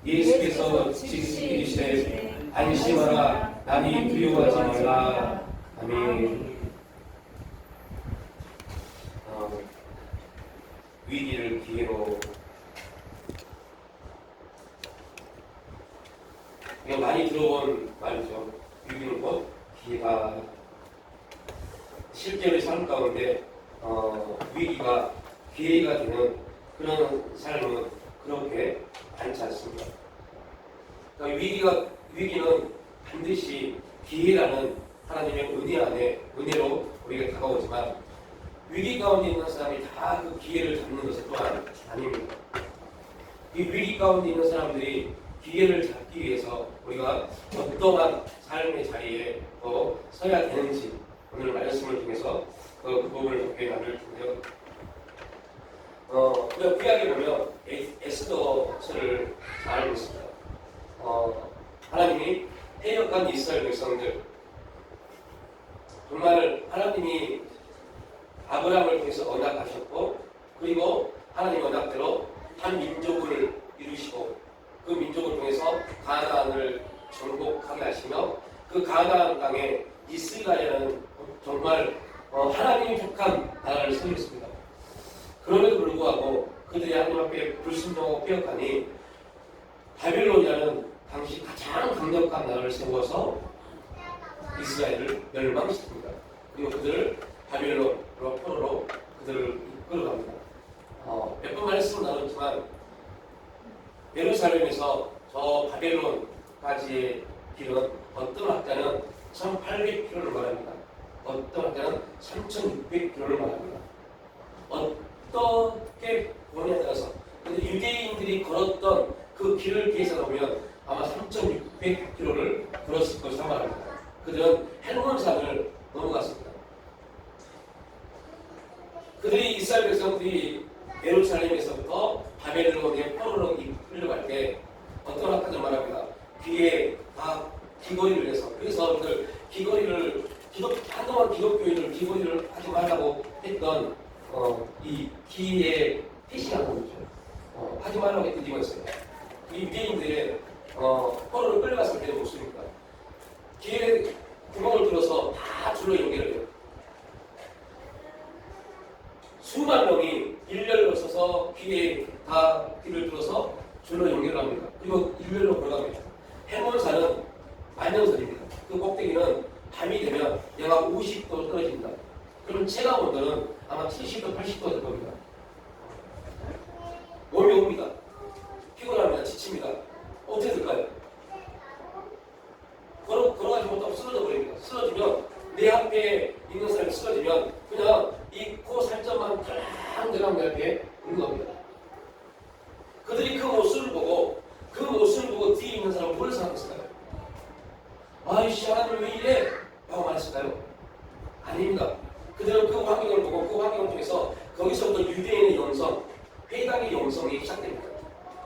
예수께서 지시기시되 안심하라 남이 두려워하지 말라. 아멘. 위기를 기회로. 이거 많이 들어본 말이죠. 위기는 곧 기회가. 실제로 삶 가운데 위기가 기회가 되는 그런 삶은 그렇게 많지 않습니다. 그러니까 위기는 반드시 기회라는 하나님의 은혜 안에 은혜로 우리에게 다가오지만 위기 가운데 있는 사람이 다 그 기회를 잡는 것은 또한 아닙니다. 이 위기 가운데 있는 사람들이 기회를 잡기 위해서 우리가 어떠한 삶의 자리에 서야 되는지 오늘 말씀을 통해서 그 부분을 함께 나눌 텐데요. 우리가 구약에 보면 에스더서를 잘 알고 있습니다. 하나님이 해역한 이스라엘 백성들, 정말 하나님이 아브라함을 통해서 언약하셨고, 그리고 하나님 언약대로 한 민족을 이루시고 그 민족을 통해서 가나안을 정복하게 하시며 그 가나안 땅에 이스라엘은 정말 하나님이 속한 나라를 세웠습니다. 그럼에도 불구하고 그들이 하나님 앞에 불순종하고 빼앗가니 바벨론이라는 당시 가장 강력한 나라를 세워서 이스라엘을 멸망시킵니다. 그리고 그들을 바벨론으로 포로로 그들을 이끌어갑니다. 몇 번 말씀을 나눴지만 예루살렘에서 저 바벨론까지의 길은 어떤 학자는 1800km를 말합니다. 어떤 학자는 3600km를 말합니다. 어떻게 보냐에 따라서 근데 유대인들이 걸었던 그 길을 계산하면 아마 3600km를 걸었을 것이라 말합니다. 그들은 헬몬산을 넘어갔습니다. 그들이 이스라엘 백성들이 예루살렘에서부터 바벨론의 포로로 끌려갈 때 어떤 학자들 말합니다. 뒤에 다 귀걸이를 해서, 그래서 그들 한동안 기독교인을 귀걸이를 하지 말라고 했던 이 귀에 피시한 거죠. 하지 말라고 했던 이유가 있어요. 이 유대인들의 포로를 끌려갔을 때는 없습니까? 귀에 구멍을 뚫어서 다 줄로 연결을 해요. 수만 명이 일렬로 서서 귀에 다 귀를 뚫어서 줄로 연결을 합니다. 그리고 일렬로 걸어갑니다. 해몬산은 만년설입니다. 그 꼭대기는 밤이 되면 영하 50도 떨어집니다. 그럼 체감 온도는 아마 70도, 80도 될 겁니다. 몸이 옵니다. 피곤합니다. 지칩니다. 어떻게 될까요? 걸어가지 못하고 쓰러져 버립니다. 쓰러지면 내 앞에 있는 사람이 쓰러지면 그냥 이 코 살점만 달랑달랑 내 앞에 있는 겁니다. 그들이 그 모습을 보고 뒤에 있는 사람은 뭘 생각했을까요? 아이씨, 하나님 왜 이래? 라고 말했을까요? 아닙니다. 그들은 그 환경을 보고 그 환경을 통해서 거기서부터 유대인의 영성, 회당의 영성이 시작됩니다.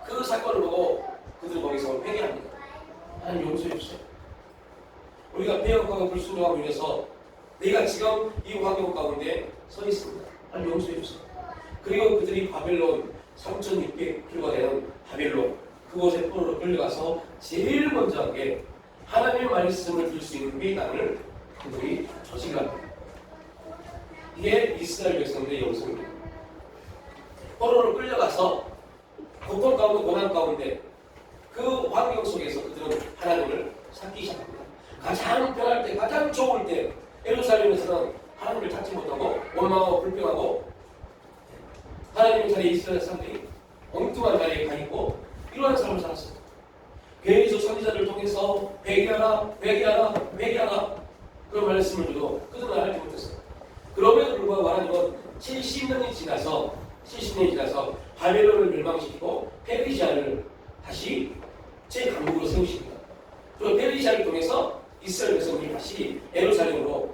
그 사건을 보고 그들은 거기서 회개합니다. 하나님 용서해 주세요. 우리가 배역하고 불순종하고 인해서 내가 지금 이 환경 가운데 서 있습니다. 하나님 용서해 주세요. 그리고 그들이 바벨론 3600km가 되는 바벨론 그곳에 포로로 끌려가서 제일 먼저 한 게 하나님의 말씀을 들을 수 있는 회당을 그들이 저지합니다. 이게 이스라엘 백성들의 영성입니다. 포로로 끌려가서 고통 가운데 고난 가운데 그 환경 속에서 그들은 하나님을 찾기 시작합니다. 가장 편할 때, 가장 좋을 때 예루살렘에서는 하나님을 찾지 못하고 원망하고 불평하고 하나님의 자리에 이스라엘 사람들이 엉뚱한 자리에 가 있고 이러한 삶을 살았습니다. 교회에서 선지자를 통해서 회개하라 그런 말씀을 줘도 그들은 알지 못했어요. 그럼에도 불구하고 하나님은 70년이 지나서 바벨론을 멸망시키고 페르시아를 다시 재강국으로 세우십니다. 그리고 페르시아를 통해서 이스라엘 백성들이 다시 예루살렘으로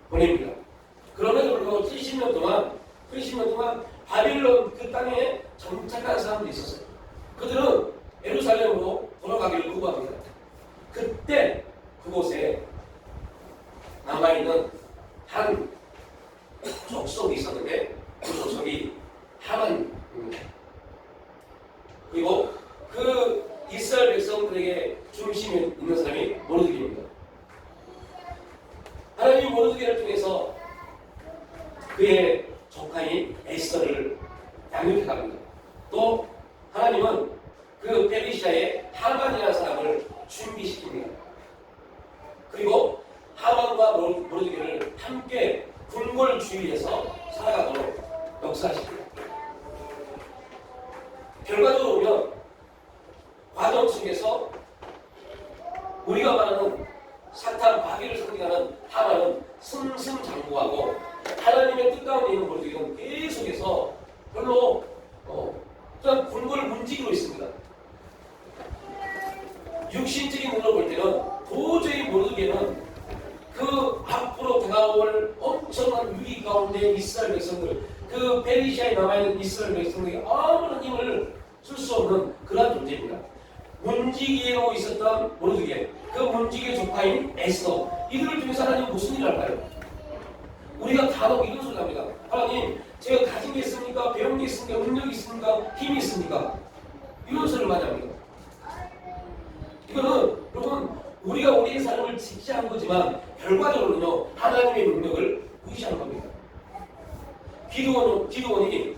보냅니다. 그럼에도 불구하고 70년 동안 바벨론 그 땅에 정착한 사람들이 있었어요. 그들은 예루살렘으로 돌아가기를 구부합니다. 그때 그곳에 남아있는 한 족속이 있었는데 그 족속이 하만입니다. 그리고 그 그의 조카인 에스더를 양육해 갑니다. 또 하나님은 그 페르시아의 하만이라는 사람을 준비시킵니다. 그리고 하만과 모르드게를 함께 궁궐 주위에서 살아가도록 역사하십니다. 결과적으로 보면 과정 속에서 우리가 말하는 사탄 마귀를 상징하는 하만은 승승장구하고 하나님의 뜻 가운데 있는 모르드게는 계속해서 별로 그냥 궁궐을 움직이고 있습니다. 육신적인 눈으로 볼 때는 도저히 모르드게는 그 앞으로 다가올 엄청난 위기 가운데 이스라엘 백성들, 그 페르시아에 남아있는 이스라엘 백성들이 아무런 힘을 쓸 수 없는 그러한 존재입니다. 문지기로 있었던 모르드게, 그 문지기의 조카인 에스더, 이들을 통해서 하나님 무슨 일을 할까요? 우리가 간혹 이런 소리 합니다. 하나님, 제가 가진 게 있습니까? 배운 게 있습니까? 능력이 있습니까? 힘이 있습니까? 이런 소리를 많이 합니다. 이거는 여러분, 우리가 우리의 삶을 직시한 거지만 결과적으로는요, 하나님의 능력을 무시하는 겁니다. 기드온이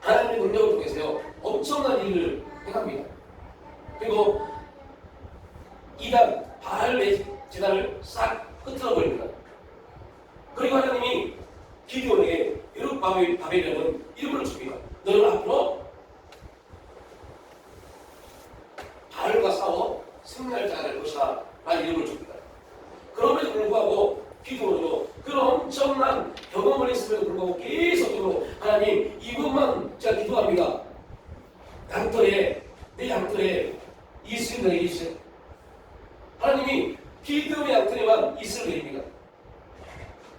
하나님의 능력을 통해서요, 엄청난 일을 행합니다. 그리고 이단 바알 제단을 싹 흩어져 버립니다. 그리고 하나님이 기드온에게 여룹바벨이라는 이름을 줍니다. 너는 앞으로 바알과 싸워 승리할 자가 될 것이다 라는 이름을 줍니다. 그럼에도 불구하고 기드온은 그런 엄청난 경험을 했음에도 불구하고 계속적으로 하나님, 이것만 제가 기도합니다. 내 양털에 이슬을 내게 해주세요. 하나님이 기드온의 양털에만 이슬을 내립니다.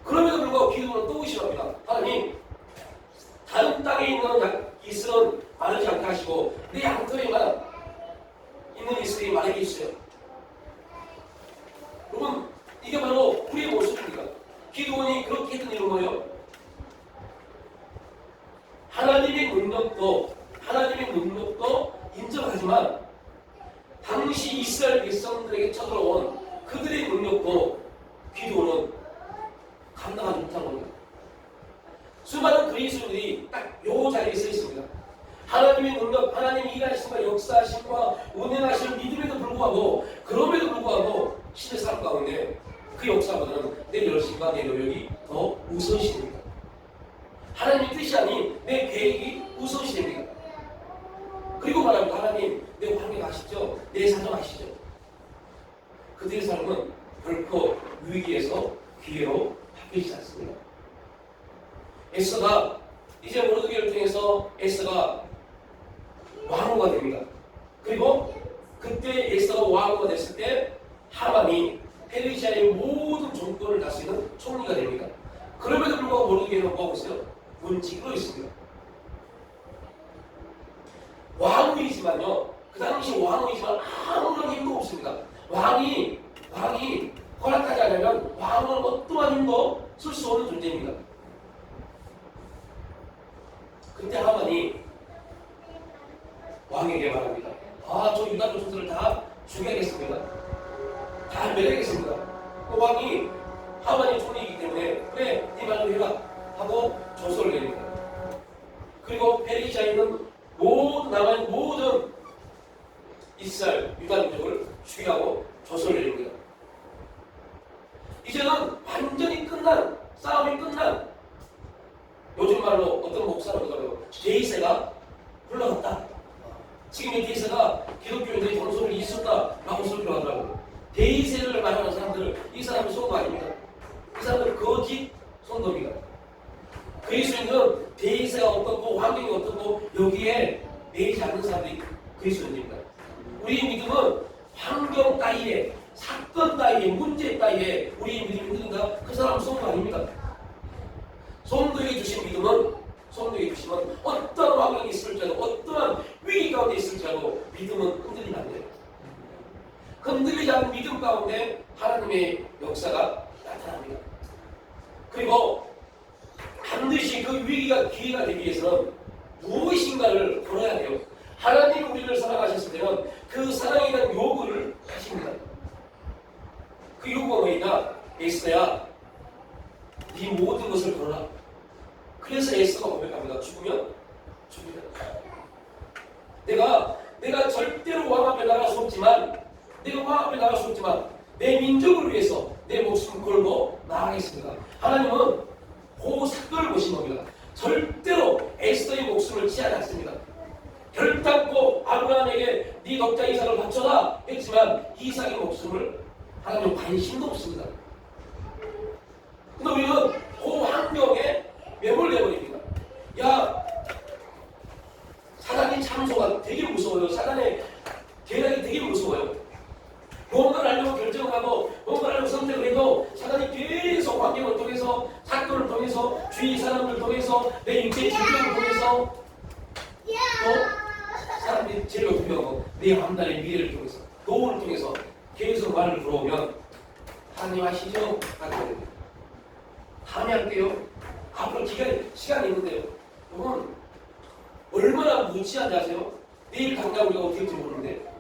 그럼에도 불구하고 기드온은 또 의심합니다. 하나님, 다른 땅에 있는 이슬은 마르지 않게 하시고 내 양털에만 있는 이슬이 마르게 해주세요. 여러분, 이게 바로 우리의 모습입니다. 기드온이 그렇게 했던 이유는 뭐예요? 하나님의 능력도 인정하지만 당시 이스라엘 백성들에게 쳐들어온 그들의 능력도 기드온은 감당하지 못한 겁니다. 수많은 그리스도인들이 딱 요 자리에 서 있습니다. 하나님의 능력, 하나님의 일하심과 역사하심과 운행하실 믿음에도 불구하고, 그럼에도 불구하고 신의 삶 가운데 그 역사보다는 내 열심과 내 노력이 더 우선시됩니다. 하나님의 뜻이 아닌 내 계획이 우선시됩니다. 그리고 말합니다. 하나님, 내 환경 아시죠? 내 사정 아시죠? 그들의 삶은 결코 위기에서 기회로 바뀌지 않습니다. 에스더가 이제 모르드게를 통해서 에스더가 왕후가 됩니다. 그리고 그때 에스더가 왕후가 됐을 때 하만이 페르시아의 모든 정권을 다스리는 총리가 됩니다. 그럼에도 불구하고 모르드게는 뭐하고 있어요? 문지기로 있습니다. 왕후이지만요, 그 당시 왕후이지만 아무런 힘도 없습니다. 왕이 허락하지 않으면 왕은 어떠한 힘도 쓸 수 없는 존재입니다. 그때 하만이 왕에게 말합니다. 저 유다 조선들을 다 죽여야겠습니다. 다 멸하겠습니다. 그 왕이 하만이 총리이기 때문에 그래, 네 말로 해라 하고 조서를 내립니다. 그리고 페르시아에 있는 남아있는 모든 이스라엘 유다 민족을 죽이라고 조서를 내립니다. 이제는 완전히 끝난, 싸움이 끝난, 요즘 말로 어떤 목사라고 그러요, 데이세가 흘러갔다. 지금 이 데이세가 기독교인들이 정서를 있었다라고 설교를 하더라고요. 데이세를 말하는 사람들, 이 사람은 선거 아닙니다. 이 사람은 거짓 선거입니다. 그리스도인은 데이세가 어떻고 환경이 어떻고 여기에 매이지 않는 사람들이 그리스도인입니다. 우리의 믿음은 환경 따위에, 사건 따위에, 문제 따위에 우리의 믿음이 흔든다. 그 사람은 성도 아닙니다. 성도에게 주신 믿음은, 성도에게 주시면 어떤 환경이 있을지라도, 어떠한 위기 가운데 있을지라도 믿음은 흔들리면 안 돼요. 흔들리지 않는 믿음 가운데 하나님의 역사가 나타납니다. 그리고 반드시 그 위기가 기회가 되기 위해서는 무엇인가를 걸어야 돼요. 하나님이 우리를 사랑하셨을 때는 그 사랑에 대한 요구를 하십니다. 그 요구가 뭐냐? 에스더야, 네 모든 것을 걸어라. 그래서 에스더가 고백합니다. 죽으면 죽으면 내가 절대로 왕 앞에 나갈 수 없지만 내 민족을 위해서 내 목숨 걸고 나가겠습니다. 하나님은 그 사건을 보신 겁니다. 절대로 에스더의 목숨을 취하지 않습니다. 결단코 아브라함에게 네 덕자 이삭을 바쳐라 했지만 이삭의 목숨을 하나님은 관심도 없습니다. 근데 우리는 그 환경에 매몰되어버립니다. 야, 사단의 참소가 되게 무서워요. 사단의 계략이 되게 무서워요. 뭔가를 하려고 결정을 하고 뭔가를 하려고 선택을 해도 사단이 계속 환경을 통해서 사건을 통해서 주위 사람들 통해서 내 인생의 질병을 통해서 또 사람들이 제일 두려워 내 한달의 미래를 통해서 노후를 통해서 계속 말을 들어오면 하나님 아시죠? 다음에 할게요. 앞으로 시간이 있는데요. 여러분 얼마나 무지한지 아세요? 내일 당장 우리가 어떻게 할지 모르는데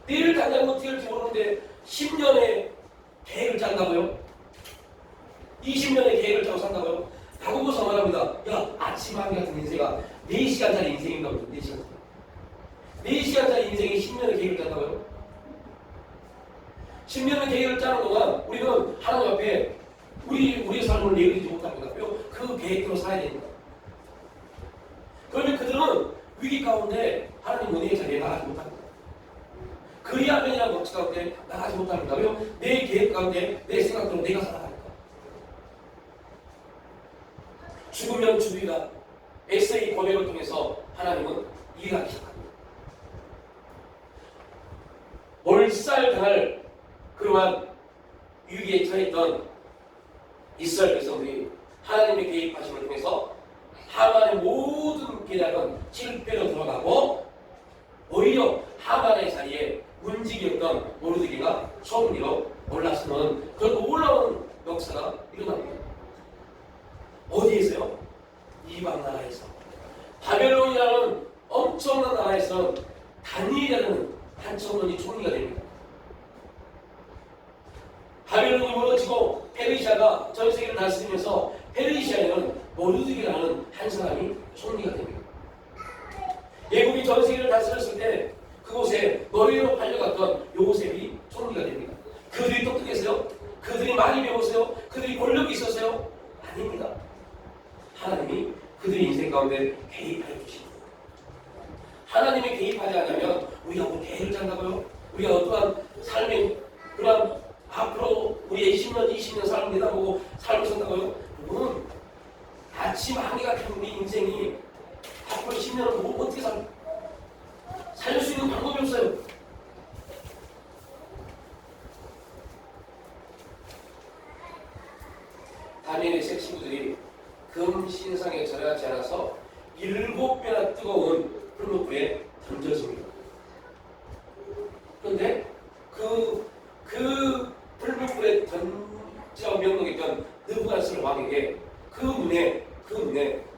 내일 당장 어떻게 할지 모르는데 10년의 계획을 짠다고요? 20년의 계획을 짜고 산다고요? 다국어서 말합니다. 야, 아침 하기 같은 인생아 4시간짜리 인생인가 보죠. 4시간. 4시간짜리 인생이 10년의 계획을 짠다고요? 10년의 계획을 짜는 동안 우리는 하나님 앞에 우리의 삶을 내어드리지 못합니다. 그 계획대로 살아야 됩니다. 그러면 그들은 위기 가운데 하나님 은혜의 자리에 나가지 못합니다. 그리하면이라는 법칙 가운데 나가지 못합니다. 왜요? 내 계획 가운데 내 생각대로 내가 살아가니까. 죽으면 죽으리라. 에스더의 고백을 통해서 하나님은 일하기 시작합니다. 몰살당할 그러한 위기에 처했던 이스라엘 백성들이 하나님의 개입하심을 통해서 하만의 모든 계략은 실패로 들어가고 오히려 하만의 자리에 문지기였던 모르드기가 총리로 올라서는 그런 놀라운 역사가 일어납니다. 어디에서요? 이방 나라에서. 바벨론이라는 엄청난 나라에서 다니엘이라는 한 청년이 총리가 됩니다. 바벨론이 무너지고 페르시아가 전 세계를 다스리면서 페르시아에는 모르드기라는 한 사람이 총리가 됩니다. 예국이 전 세계를 다스렸을 때 그곳에 노예로 팔려갔던 요셉이 총리가 됩니다. 그들이 똑똑했어요? 그들이 많이 배웠어요? 그들이 권력이 있었어요? 아닙니다. 하나님이 그들의 인생 가운데 개입하여 주십니다. 하나님이 개입하지 않으면 우리가 뭐 계획을 짠다고요? 우리가 어떠한 삶의 그런 앞으로 우리의 10년, 20년 삶을 내다보고 삶을 산다고요? 여러분, 아침 한개 같은 우리 인생이 앞으로 10년을 뭐 어떻게 살 수 있는 방법이 없어요. 다니엘의 세 친구들이 금신상에 절하지 않아서 7배나 뜨거운 풀무불에 던져집니다. 그런데 그 풀무불에 던져 명령했던 느부갓네살 왕에게 그 문에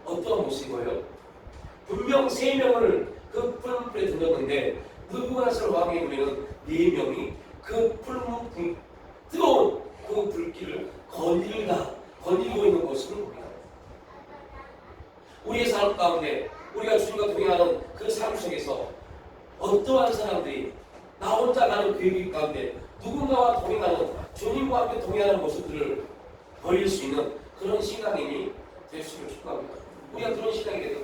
어떤 모습인 거예요? 분명 3명을 그 풀무불에 던졌는데 느부갓네살 왕의 눈에는 4명이 그 풀무불 뜨거운 그 불길을 거닐고 있는 모습을 봅니다. 우리의 삶 가운데 우리가 주님과 동행하는 그 삶 속에서 어떠한 사람들이 나 혼자 가는 그 길 가운데 누군가와 동행하는 주님과 함께 동행하는 모습들을 버릴 수 있는 그런 신앙인이 될 수 있기를 축복합니다. 우리가 그런 신앙이 돼서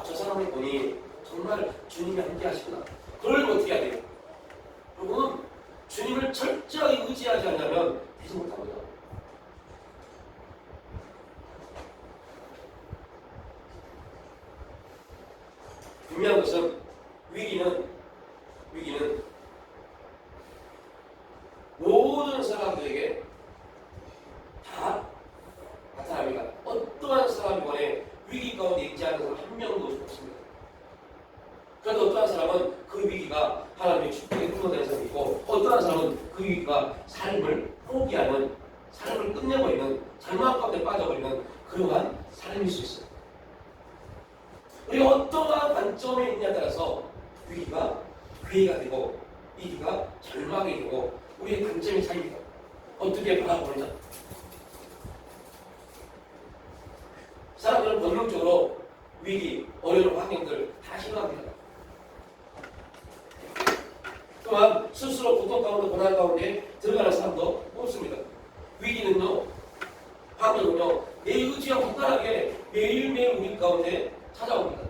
저 사람을 보니 정말 주님이 함께 하시구나. 그러려면 어떻게 해야 돼요? 여러분, 주님을 철저하게 의지하지 않으면 되지 못합니다. 분명한 것은 위기는 모든 사람들에게 다 나타납니다. 어떠한 사람이건에 위기 가운데 있지 않은 사람 한 명도 없습니다. 그런데 어떠한 사람은 그 위기가 하나님의 축복에 끊어내는 사람이고 어떠한 사람은 그 위기가 삶을 포기하는, 삶을 끝내버리는, 절망 가운데 빠져버리는 그러한 삶일 수 있어요. 우리가 어떠한 관점에 있냐에 따라서 위기가 기회가 되고 위기가 절망이 되고 우리의 관점이 차이입니다. 어떻게 바라보느냐. 본능적으로 위기, 어려운 환경들 다 싫어합니다. 또한 스스로 고통 가운데 고난 가운데 들어가는 사람도 없습니다. 위기는요, 환경은요, 내 의지와 굳건하게 매일매일 우리 가운데 찾아옵니다.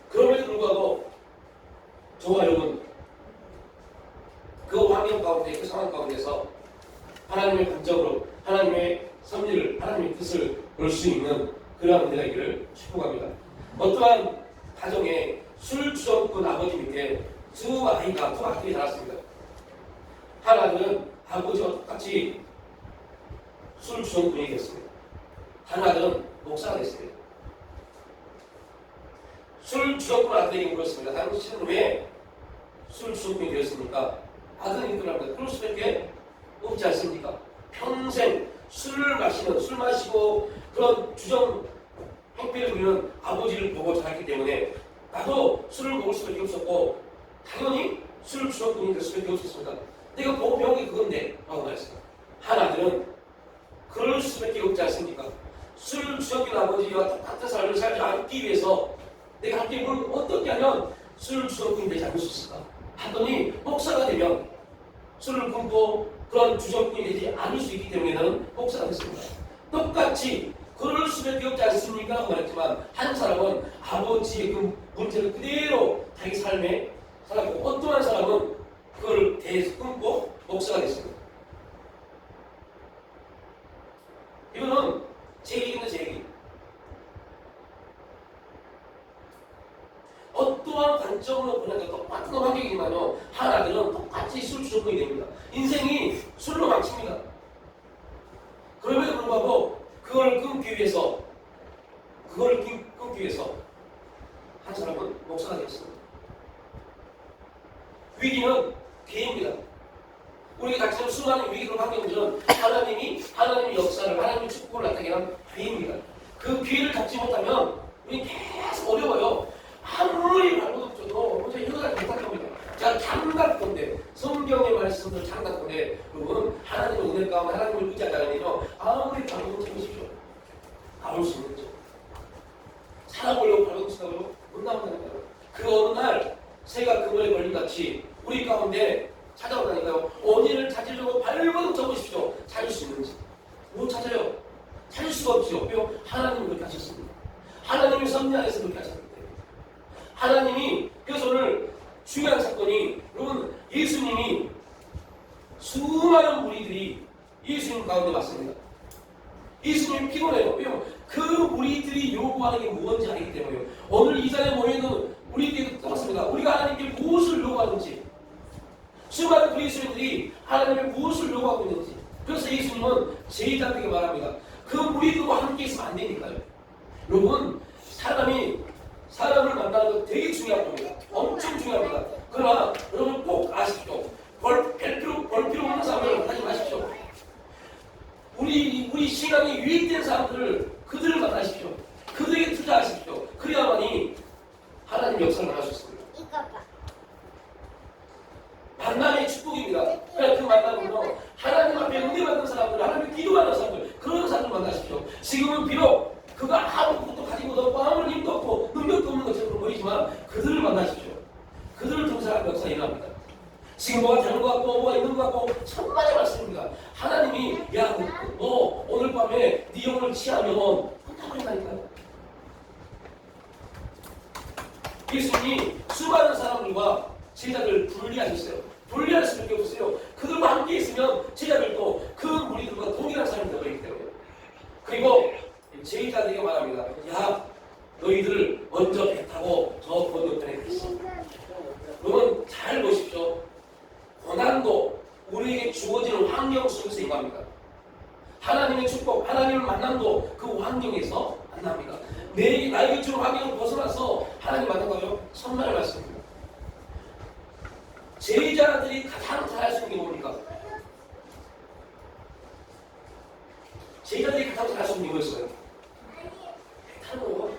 그럼에도 불구하고 저와 여러분 그 환경 가운데, 그 상황 가운데서 하나님의 감정으로 하나님의 섭리를, 하나님의 뜻을 볼 수 있는 그러한 은혜가 있기를 축복합니다. 어떠한 가정에 술 주정꾼 아버지 밑에 두 아이가 자랐습니다. 한 아들은 아버지와 똑같이 술 주정꾼이 됐습니다. 한 아들은 목사가 됐습니다. 술 주정꾼 아들에게 물었습니다. 당신은 왜 술 주정꾼이 되었습니까? 아들은 이끌합니다. 그럴 수밖에 없지 않습니까? 평생 술을 마시는, 술 마시고 그런 주정 행패를 부리는 아버지를 보고 자랐기 때문에 나도 술을 먹을 수밖에 없었고 당연히 술 주정꾼이 될 수밖에 없었습니다. 내가 보고 배운 게 그건데 라고 말했습니다. 한 아들은 그럴 수밖에 없지 않습니까? 술 주정꾼 아버지와 똑같은 삶을 살지 않기 위해서 내가 함께 뭘 어떻게 하면 술 주정꾼이 되지 않을 수 있을까? 하더니 목사가 되면 술을 끊고 그런 주정꾼이 되지 않을 수 있기 때문에 나는 목사가 됐습니다. 똑같이 그럴 수밖에 없지 않습니까? 라고 말했지만 한 사람은 아버지의 그 문제를 그대로 자기 삶에 살았고 어떠한 사람은 그걸 대해서 끊고 목사가 됐습니다. 이거는 제 얘기입니다. 제 얘기. 어떠한 관점으로 보내도 똑같은 환경이지만요, 한 아들은 똑같이 술 주정꾼이 됩니다. 인생이 술로 망칩니다. 그럼에도 불구하고 그걸 끊기 위해서 한 사람은 목사가 되었습니다. 위기는 기회입니다. 우리가 닥치는 수많은 위기로 환경들은 하나님의 역사를, 하나님의 축복을 나타내게 한 기회입니다. 그 기회를 잡지 못하면 우리 계속 어려워요. 아무리 발버둥쳐도 먼저 이거가 못할 겁니다. 제가 장갑건데 성경의 말씀을 장갑건데 여러분 하나님의 은혜 가운데 하나님을 의지하다니요 아무리 발버둥쳐보십시오. 나올 수 있는 거죠. 살아보려고 발버둥치다고 못 나온다는 거예요. 그 어느 날 새가 그물에 걸린같이 우리 가운데 찾아오다니까요. 원인을 찾으려고 발버둥쳐 보십시오. 찾을 수 있는지. 못 찾아요. 찾을 수가 없죠. 왜요? 하나님이 그렇게 하셨습니다. 하나님의 섭리 안에서 그렇게 하셨기 때문에. 하나님이, 그래서 오늘 중요한 사건이, 여러분, 예수님이 수많은 무리들이 예수님 가운데 왔습니다. 예수님이 피곤해요. 왜요? 그 무리들이 요구하는 게 무엇인지 알기 때문에요. 오늘 이 자리에 모여있는 우리들이 똑같습니다. 우리가 하나님께 무엇을 요구하는지, 수많은 그리스도인들이 하나님의 무엇을 요구하고 있는지. 그래서 예수님은 제자들에게 말합니다. 그 무리들과 함께 있으면 안 되니까요. 여러분, 사람을 만나는 거 되게 중요한 겁니다. 엄청 중요합니다. 그러나 여러분 꼭 아십시오. 벌 필요 없는 사람을 만나지 마십시오. 우리 시간이 유익된 사람들을 그들을 만나십시오. 그들에게 투자하십시오. 그래야만이 하나님 역사를 만날 수 있습니다. 만남의 축복입니다. 그 만남은요, 하나님 앞에 은혜받는 사람들, 하나님 기도하는 사람들, 그런 사람을 만나십시오. 지금은 비록 그가 아무것도 가지고 없고 아무런 힘도 없고 능력도 없는 것처럼 보이지만 그들을 만나십시오. 그들을 통해서 하나님 역사 일어납니다. 지금 뭐가 되는 것 같고 뭐가 있는 것 같고 천만의 말씀입니다. 하나님이 야, 너 오늘 밤에 네 영혼을 취하면 혼나버린다니까요. 예수님이 수많은 사람들과 제자들을 분리하셨어요. 분리할 수밖에 없어요. 그들과 함께 있으면 제자들도 그 무리들과 동일한 사람이 되어버리기 때문에. 그리고 제자들에게 말합니다. 야, 너희들 먼저 배 타고 저 건너편에 가시오. 여러분 잘 보십시오. 고난도 우리에게 주어지는 환경 속에서 임합니다. 하나님의 축복, 하나님의 만남도 그 환경에서 만납니다. 나에게 주는 환경을 벗어나서 하나님 만난다고요? 천만의 말씀입니다. 제자들이 가장 잘할 수 있는 게 뭡니까? 제자들이 가장 잘할 수 있는 게 뭐였어요? 배 타는 거.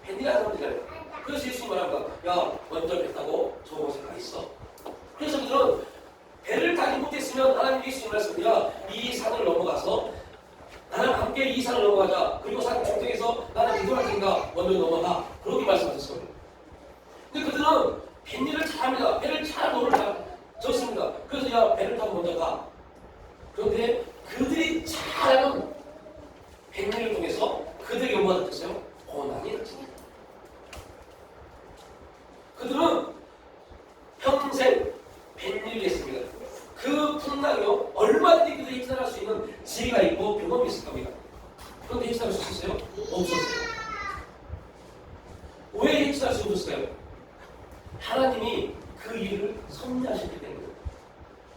밴디라는 사람들이잖아요. 그래서 예수님 말합니다. 야, 먼저 배 타고 저곳에 가 있어. 그래서 그들은 배를 타지 못했으면 하나님 예수님 말씀이야 이 산을 넘어가서 함께 이 산을 넘어가자. 그리고 산 중턱에서 나는 기도할 테니까 먼저 넘어가. 그렇게 말씀하셨어요. 근데 그들은 뱃일을 잘합니다. 배를 잘 노를 졌습니다. 그래서 야 배를 타고 먼저 가. 그런데 그들이 잘하는 뱃일을 통해서 그들에게 뭐가 됐어요? 고난이 됐습니다. 그들은 평생 뱃일을 했습니다. 그 풍랑이요 얼마든지 그들이 헤쳐나갈 수 있는 지혜가 있고 경험이 있을 겁니다. 그런데 헤쳐나갈 수 있었어요? 없었어요. 왜 헤쳐나갈 수 없었을까요? 하나님이 그 일을 섭리하셨기 때문에.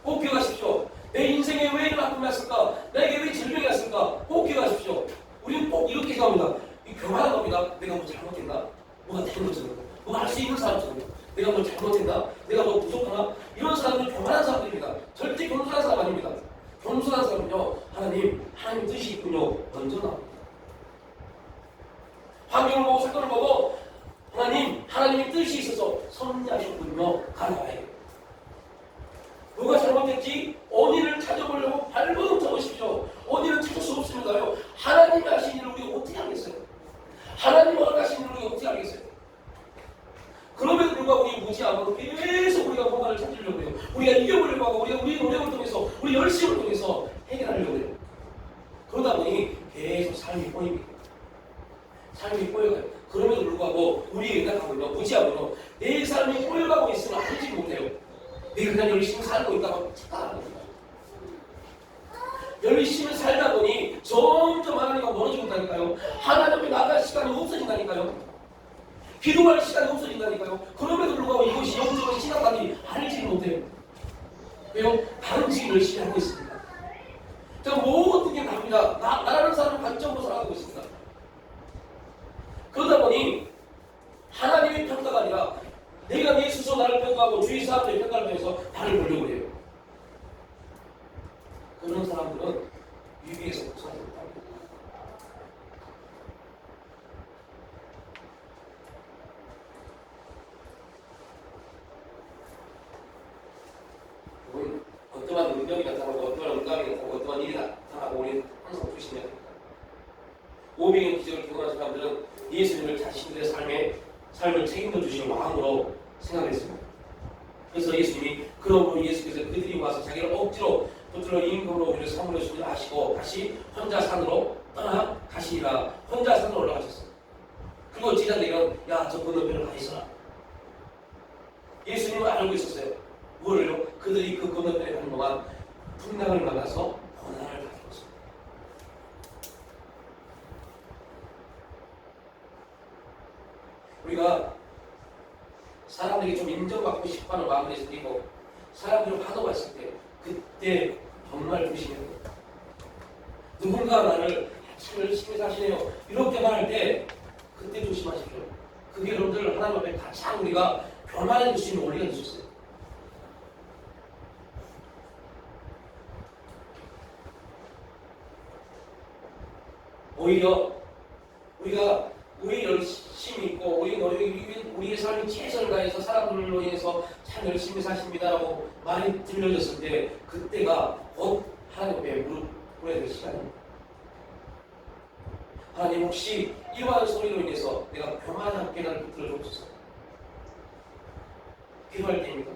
꼭 기억하십시오. 내 인생에 왜 이런 아픔이 왔을까? 나에게 왜 질병이 왔을까? 꼭 기억하십시오. 우리는 꼭 이렇게 생각합니다. 이 교만한 겁니다. 내가 뭐 잘못했나? 뭐가 된 것처럼. 뭐가 할 수 있는 사람처럼. 내가 뭐 잘못했나? 내가 뭐 부족하나? 이런 사람들은 교만한 사람들입니다. 절대 겸손한 사람 아닙니다. 겸손한 사람은요, 하나님 뜻이 있군요. 먼저 나옵니다. 환경을 보고 사건을 보고 하나님의 뜻이 있어서 섭리하셨군요. 가나와요. 누가 잘못했지? 원인을 찾아보려고 발버둥 쳐보십시오. 원인을 찾을 수 없습니다요. 하나님이 하신 일을 우리가 어떻게 알겠어요? 하나님이 허락하신 일을 우리가 어떻게 알겠어요? 그럼에도 불구하고 우리 무지하고 계속 우리가 뭔가를 찾으려고 해요. 우리가 이겨보려고 하고 우리가 우리 노력을 통해서 우리 열심을 통해서 해결하려고 해요. 그러다 보니 계속 삶이 꼬입니다. 삶이 꼬여가요. 그럼에도 불구하고 우리 생각하고요, 무지하고요, 내 삶이 꼬여가고 있으면 알지 못해요. 내가 그냥 열심히 살고 있다고 착각하는 겁니다. 열심히 살다 보니 점점 하나님과 멀어지고 있다니까요. 하나님께 나갈 시간이 없어진다니까요. 기도할 시간이 없어진다니까요. 그럼에도 불구하고 이것이 영적인 신앙관이 알지 못해요. 왜요? 다른 지금 열심히 하고 있습니다. 저 모든 게 답니다. 나라는 사람을 관점으로 살아가고 있습니다. 그러다 보니 하나님의 평가가 아니라 내가 내 스스로 나를 평가하고 주위 사람들의 평가를 통해서 나를 보려고 해요. 그런 사람들은 위기에서 벗어나지 못합니다. 여러분, 어떠한 능력이 나타나고 어떠한 응답이 나타나고 어떠한 일이 나타나고 우리는 항상 조심해야 됩니다. 오병의 기적을 경험한 사람들은 예수님을 자신들의 삶을 책임져 주신 왕으로 생각했습니다. 그래서 예수님이 그러므로 예수께서 그들이 와서 자기를 억지로 붙들어 임금으로 우리를 사물에 수리하시고 다시 혼자 산으로 떠나가시니라. 혼자 산으로 올라가셨어요. 그리고 제자들은 야, 저 건너편을 가 있어라. 예수님은 알고 있었어요. 뭐를요? 그들이 그 건너편에 가는 동안 풍랑을 만나서 고난을 당했습니다. 우리가 사람들이 좀 인정받고 싶어하는 마음이 생기고 사람들이 화도가 있을 때 그때 정말 조심해야 됩니다. 누군가 나를 참 열심히 사시네요 이렇게 말할 때 그때 조심하십시오. 그게 여러분들 하나님 앞에 가장 우리가 교만해질 수 있는 원리가 될 수 있어요. 오히려 우리가 열심히 있고 우리의 삶이 최선을 다해서 사람들로 인해서 참 열심히 사십니다라고 말이 들려졌을 때 그때가 곧 하나님 앞에 무릎 꿇어야 될 시간입니다. 하나님 혹시 이러한 소리로 인해서 내가 교만하게 나를 붙들어 주옵소서. 기도할 때입니다.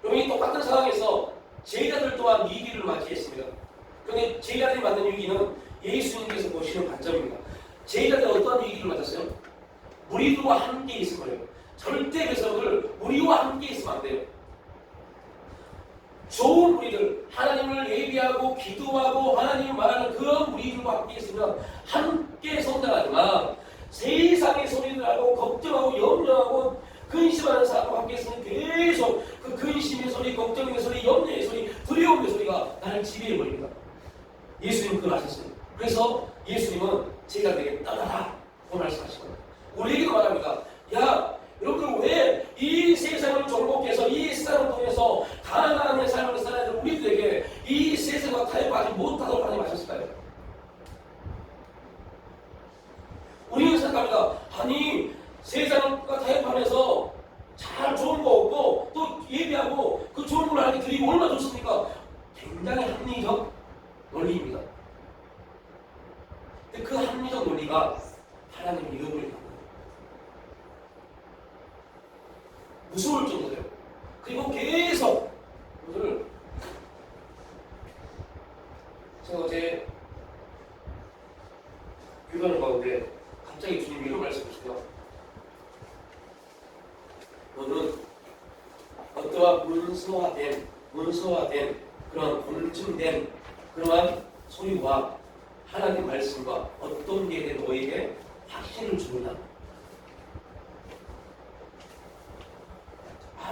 여기 똑같은 상황에서 제자들 또한 위기를 맞이했습니다. 그런데 제자들이 맞는 위기는 예수님께서 보시는 관점입니다. 제자들은 어떠한 위기를 맞았어요? 무리들과 함께 있을 거예요. 절대 배석을 무리와 함께 있으면 안 돼요. 좋은 무리들, 하나님을 예비하고 기도하고 하나님을 말하는 그런 무리들과 함께 있으면 함께 성장하지만 세상의 소리들하고 걱정하고 염려하고 근심하는 사람과 함께 있으면 계속 그 근심의 소리, 걱정의 소리, 염려의 소리, 두려움의 소리가 나를 지배해버립니다. 예수님은 그걸 아셨어요. 그래서 예수님은 제자들에게 떠나라 고 말씀하시거든요. 우리에게도 말합니다. 야, 여러분들 왜 이 세상을 정복해서 이 세상을 통해서 가난한 삶을 살아야 될 우리들에게 이 세상과 타협하지 못하도록 하나님 하셨을까요? 우리는 생각합니다. 아니 세상과 타협하면서 잘 좋은 거 얻고 또 예비하고 그 좋은 걸 하니 드리고 얼마나 좋습니까? 무서울 정도예요. 그리고 계속 오늘 제가 어제 교단을 가는데 갑자기 주님이 이런 말씀을 주세요. 너는 어떠한 문서화된 그런 검증된 그러한 소리와 하나님 말씀과 어떤 게 너에게 확신을 주느냐.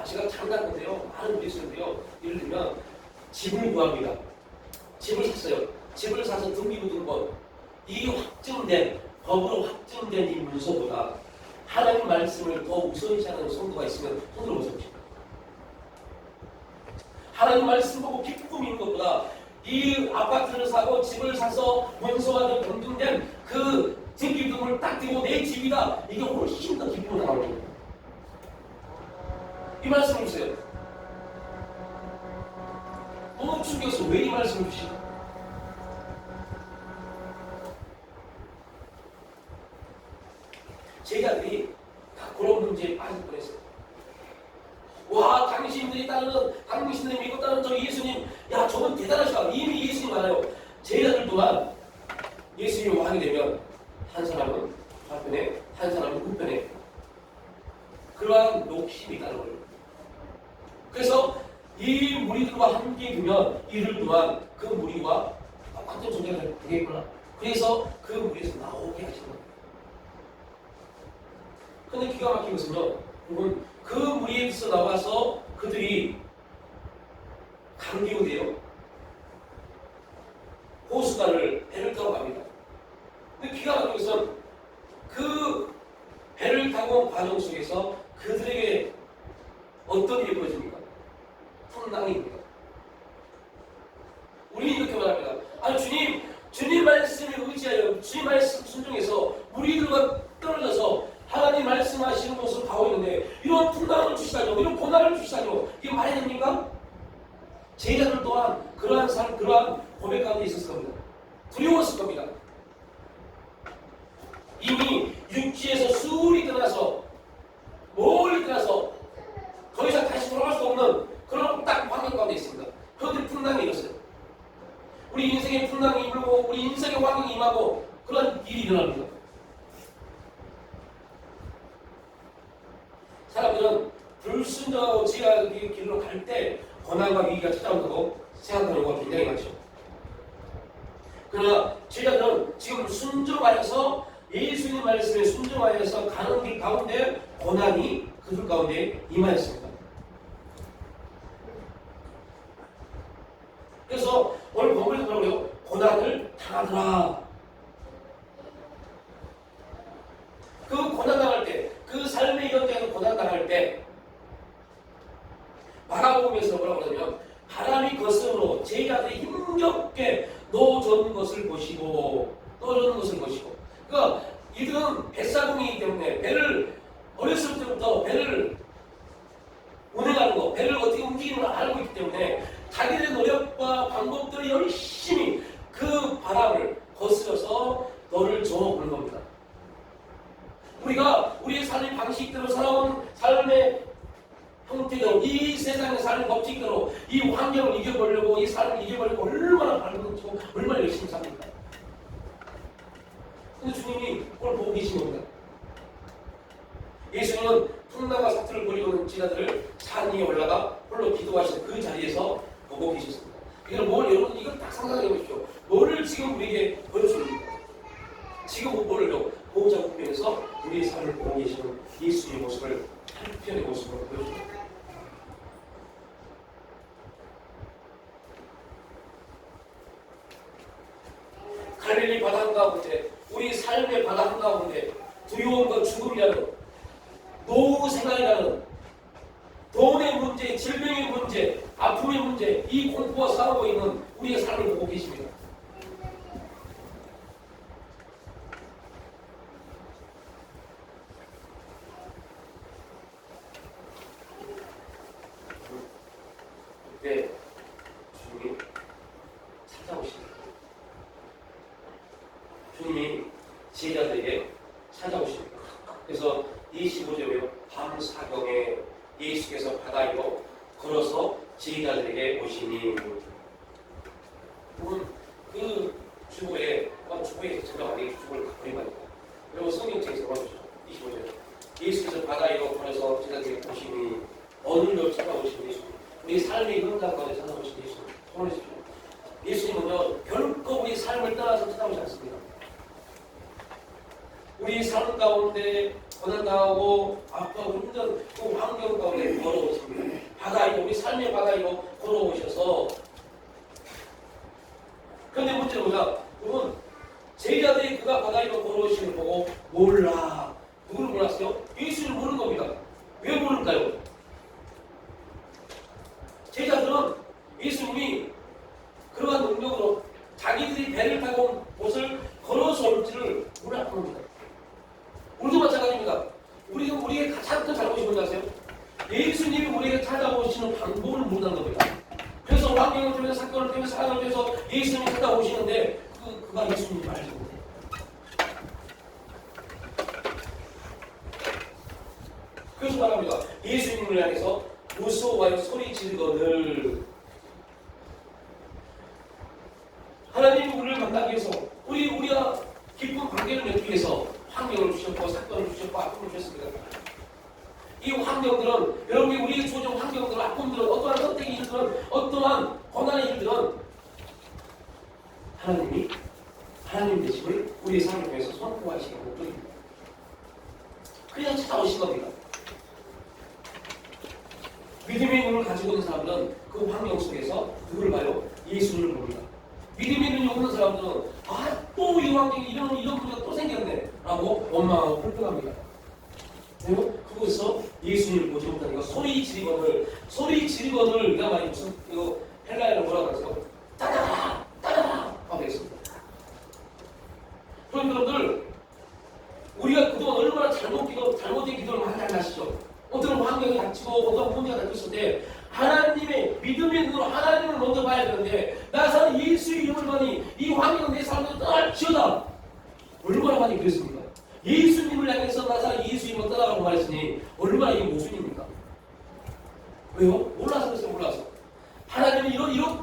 제가 잠깐 건데요. 많은 분이 있었는데요. 예를 들면 집을 구합니다. 집을 샀어요. 집을 사서 등기부등본 이 확정된 법으로 확정된 이 문서보다 하나님 말씀을 더 우선시하는 성도가 있으면 손으로 보십시오. 하나님 말씀 보고 기쁨이 있는 것보다 이 아파트를 사고 집을 사서 문서화된 검증된 그 등기부등본을 딱 띄고 내 집이다. 이게 훨씬 더 기쁨을 나오는 거예요. 이 말씀을 주세요. 너무 충격해서 왜 이 말씀을 주시나? 제자들이 다 그런 문제에 빠질 뻔했어요. 와, 당신들이 믿고 따르는 저 예수님, 야, 저건 대단하시다. 이미 예수님 알아요. 제자들 또한 예수님이 왕이 되면 한 사람은 좌편에, 한 사람은 우편에 그러한 욕심이 있다는 거예요. 그래서 이 무리들과 함께 두면 이들 또한 그 무리와 완전 존재가 되겠구나. 그래서 그 무리에서 나오게 하시는 거예요. 근데 기가 막힌 것은요, 여러분, 그 무리에서 나와서 그들이 강기훈이에요. 호수가를 배를 타고 갑니다. 근데 기가 막힌 것은 그 배를 타고 온 과정 속에서 그들에게 어떤 일이 보여집니까? 풍랑입니다. 우리는 이렇게 말합니다. 아니, 주님 말씀에 의지하여 주님 말씀 순종해서 우리들과 떨어져서 하나님 말씀하시는 곳으로 가고 있는데 이런 풍랑을 주시다뇨, 이런 고난을 주시다뇨, 이게 말이 됩니까? 제자들 또한 그러한 고백 가운데 있었을 겁니다. 두려웠을 겁니다. 이미 육지에서 수울이 떠나서 멀리 떠나서 더 이상 다시 돌아갈 수 없는 그런 딱 환경 가운데 있습니다. 그런데 풍랑이 일었어요. 우리 인생의 풍랑이 일고 우리 인생의 환경이 임하고 그런 일이 일어납니다. 사람들은 불순종하고 지혜의 길로 갈 때 고난과 위기가 찾아온다고 생각하는 경우가 굉장히 많죠. 그러나 제자들은 지금 순종하여서 예수님 말씀에 순종하여서 가는 길 가운데 고난이 그들 가운데 임하였습니다. 그래서 오늘 본문에 뭐라고요? 고난을 당하더라. 그 고난당할 때, 그 삶의 현장에서 고난당할 때 바라보면서 뭐라고 하냐면 바람이 거스름으로 제자들이 힘겹게 놓아주는 것을 보시고 그러니까 이들은 뱃사공이기 때문에 배를 어렸을 때부터 배를 운행하는 거, 배를 어떻게 움직이는 걸 알고 있기 때문에 자기들의 노력과 방법들을 열심히 그 바람을 거스려서 너를 저어보는 겁니다. 우리가 우리의 삶의 방식대로 살아온 삶의 형태대로 이 세상의 삶의 법칙대로 이 환경을 이겨보려고 이 삶을 이겨보려고 얼마나 발버둥치고 얼마나 열심히 삽니까? 근데 주님이 그걸 보고 계신 겁니다. 예수님은 풍랑과 사투를 벌이고 있는 제자들을 산 위에 올라가 홀로 기도하시는 그 자리에서 보고 계셨습니다. 여러분 이걸 딱 상상해 보십시오. 뭐를 지금 우리에게 보여줍니까? 지금 뭐를요? 보호자 국면에서 우리의 삶을 보고 계시는 예수님의 모습을 한편의 모습으로 보여줍니다. 갈릴리 바다 한가운데 우리 삶의 바다 한가운데 두려움과 죽음이라는 노후 생활이라는 돈의 문제, 질병의 문제, 아픔의 문제, 이 공포와 싸우고 있는 우리의 삶을 보고 계십니다. 그때 주님이 찾아오십니다. 주님이 제자들에게 찾아오십니다. 그래서 25절에요. 밤 사경에 예수께서 바다 위로 걸어서 제자들에게 오시니. 그 주보에 제가 만약에 주보를 갖고 있습니다. 그리고 성경책에서 보죠. 25절. 예수께서 바다 위로 걸어서 제자들에게 오시니. 어느로 찾아오신 예수. 우리 삶의 현장 가운데 찾아오신 예수. 손을 예수님은요, 결코 우리 삶을 떠나서 찾아오지 않습니다. 우리 삶 가운데 고난당하고 아프고 힘든 그 환경 가운데 걸어오십니다. 바다 위로, 우리 삶의 바다 위로 걸어오셔서. 그런데 문제는 뭐냐? 그분 제자들이 그가 바다 위로 걸어오시는 걸 보고 몰라. 누구를 몰랐어요? 예수를 모르는 겁니다. 왜 모를까요? 제자들은 예수님이 그러한 능력으로 자기들이 배를 타고 온 곳을 걸어서 올지를 몰랐던 겁니다. 우리도 마찬가지입니다. 우리의 가장 큰 잘못이 뭔지 아세요? 예수님이 우리에게 찾아오시는 방법을 모른다는 겁니다. 그래서 환경을 통해서 사건을 통해서 사람을 통해서 예수님이 찾아오시는데 그가 예수님이 알지 못해요. 그래서 말합니다. 예수님을 향해서 무서워하여 소리 지르거늘. 하나님이 우리를 만나기 위해서 우리와 깊은 관계를 맺기 위해서 환경을 주셨고 사건을 주셨고 아픔을 주셨습니다. 이 환경들은 여러분이 우리의 조정 환경들은 아픔들은 어떠한 선택의 일들은 어떠한 고난의 일들은 하나님 되심을 우리의 삶을 통해서 선포하시는 목적입니다. 그래야 찾아오신 겁니다. 믿음의 눈을 가지고 있는 사람들은 그 환경 속에서 누구를 봐요? 예수를 봅니다. 믿음의 눈이 없는 사람들은 또 이 환경이 이런 문제가 또 생겼네 라고 원망하고 불평합니다. 그리고 그것서 예수님을 보지 못하니까 소리 지르거늘 내가 말이 무슨 이거 헬라어로 뭐라고 하세요? 따라라 하고 했습니다. 그런 여러분들 우리가 그동안 얼마나 잘못된 기도를 많이 하시죠. 어떤 환경이 닥치고 어떤 문제가 닥쳤을 때 하나님의 믿음의 눈으로 하나님을 먼저 봐야 되는데 나사는 예수의 이름을 보니 이 환경은 내 삶을 떠날지어다. 얼마나 많이 그랬습니까? 예수님을 향해서 나사는 예수 이름을 떠나라고 말했으니 얼마나 이게 모순입니까? 왜요? 몰라서 그랬어요. 몰라서. 하나님이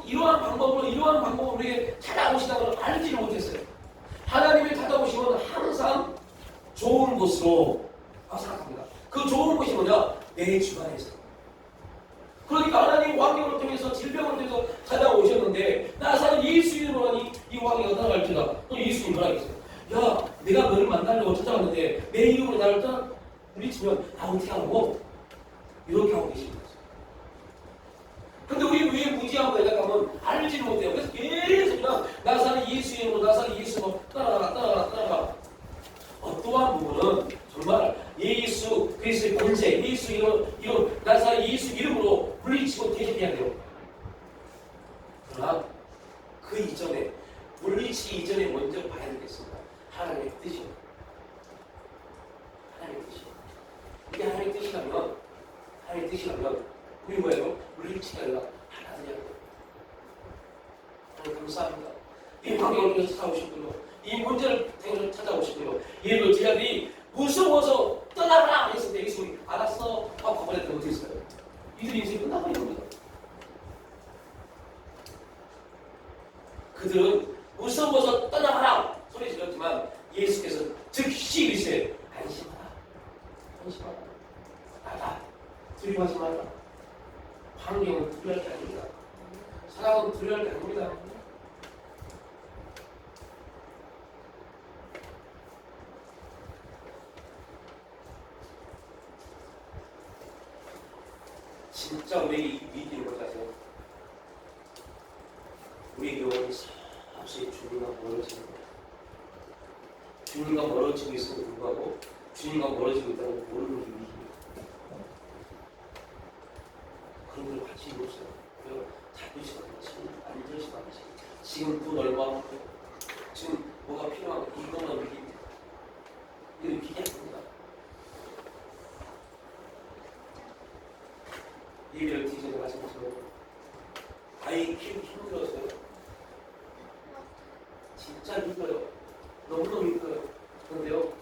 이러한 방법으로 우리에게 찾아오시다는 걸 알지를 못했어요. 하나님이 찾아오시면 항상 좋은 곳으로 생각합니다. 그 좋은 곳이 뭐냐? 내 주변에 있어요. 그러니까 하나님 환경을 통해서 질병을 통해서 찾아오셨는데 나사는 예수 이름으로 하니 이 환경이 떠나갈지다. 또 예수님 뭐라 했어요? 야, 내가 너를 만나려고 찾아왔는데 내 이름으로 나를 떠나 물리치면 나 어떻게 하라고? 이렇게 하고 계십니다. 근데 우리 왜 무지하고 연락하면 알지를 못해요. 그래서 계속 그냥 나사는 예수 이름으로 나사는 예수 이름으로 따라가. 어떠한 부분은 정말 예수 그리스도의 권세, 예수 이름 나사렛 예수 이름으로 물리치고 대적해야 돼요. 그러나 그 이전에 물리치기 이전에 먼저 봐야 되겠습니다. 하나님의 뜻이요. 하나님의 뜻이요. 이게 하나님의 뜻이라면 우리 뭐예요? 물리치기가 아니라 받아들여야 돼요. 하나님 감사합니다. 이 환경을 통해서 찾아오셨군요. 이 문제를 통해서 찾아오셨군요. 예를 들어 제자들이 무서워서 떠나라 했을 때 예수님이 알았어 하고 가버렸다면 어떻게 했어요? 이들이 인생이 끝나버린 겁니다. 그들은 무서워서 떠나라 소리 질렀지만 예수께서 즉시 이르시되 안심하라. 나가 두려워하지 말라. 환경은 두려워할 게 아닙니다. 사랑은 두려워할 게 아닙니다. 진짜 우리 위기는 것 같아요. 우리 영혼이 사실 주님과 멀어지는 거예요. 주님과 멀어지고 있음에도 불구하고 주님과 멀어지고 있다고 모르는 게 위기입니다. 그런 걸 관심이 없어요. 그래서 잡으시거든요. 지금 앉으시거든요. 지금 돈 얼마 지금 뭐가 필요한 이것만 위기입니다. 이거 위기 아닙니다. 예배를 뒤전에 말씀하시면 아이 키우기 힘들었어요. 진짜 힘들어요. 너무너무 힘들어요. 그런데요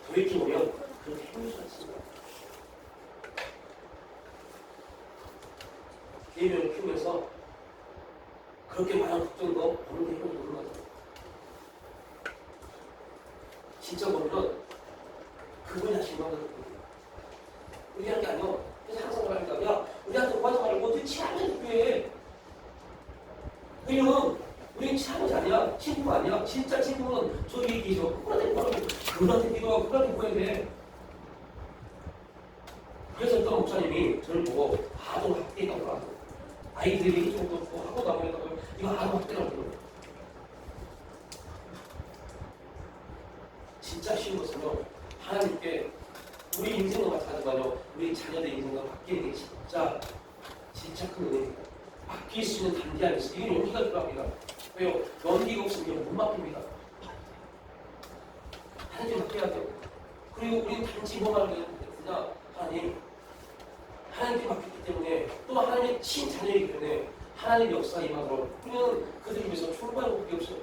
돌이켜보면 그렇게 힘들 수 있습니다. 예배를 키우면서 그렇게 많은 걱정도 없는 게 해보는 거죠. 진짜 보면 그분이 하신 거는 우리한 게 아니요. 그래서 항상 말합니다. 야, 우리한테 구하지 말고 어떻게 치하면 필요해. 왜냐면 우리는 치하는 아니야. 친구가 아니야. 진짜 친구는 저 위에 계셔. 그분한테 구하고 그분한테 기도하고 그분한테 구해야 돼. 그래서 어떤 목사님이 저를 보고 아동 학대가 뭐라고 아이들이 이쪽도 없고 하고 나오겠다고 이거 아동 학대라고 그러는 거예요. 진짜 쉬운 것은요. 하나님께 우리 인생도 마찬가지만요. 우리 자녀들 인생과 바뀌는 게 진짜 큰 은혜입니다. 바뀔 수 있는 단계가 있어요. 이게 용기가 필요합니다. 왜요? 용기가 없으면 못 바뀝니다. 하나님 바뀌어야 돼요. 그리고 우리는 단지 뭐만 하면 되냐? 하나님께 맡겼기 때문에 또 하나님의 친자녀이기 때문에 하나님의 역사 임하도록 우리는 그들을 위해서 충분한 것밖에 없어요.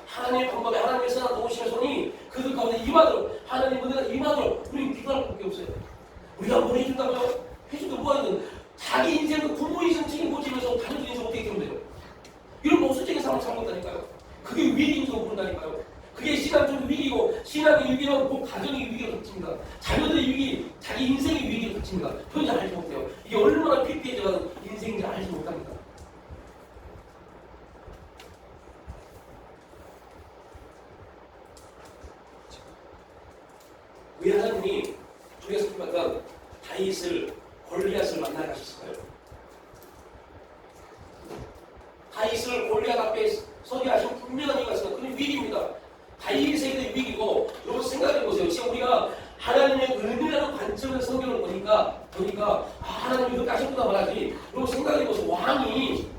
하나님의 방법에 하나님의 선한 도우시는 손이 그들 가운데 임하도록 하나님의 은혜가 임하도록 우리는 기도할 것밖에 없어요. 우리가 뭘 해준다고요? 해줘도 뭐하든 자기 인생은 부모 인생 책임보지면서 자녀들 인생 어떻게 키우면 돼요? 이런 모순적인 상황을 살고 있다니까요. 그게 위기인 줄 모른다니까요. 그게 신앙적인 위기고 신앙의 위기는 꼭 가정의 위기로 닥칩니다. 자녀들의 위기, 자기 인생의 위기로 닥칩니다. 그건 잘 알지 못해요. 이게 얼마나 피폐해져가는 인생인지 알지 못합니다. 왜 하나님이 주에서 풀었던 다윗을 골리앗을 만나러 가셨을까요? 다윗을 골리앗 앞에 서게 하신 분명한 이유가 있어요. 그게 위기입니다. 다윗에게도 위기고 여러분 생각해보세요. 지금 우리가 하나님의 은혜라는 관점에서 성경을 보니까 하나님이 이렇게 하셨구나 말하지. 여러분 생각해보세요. 왕이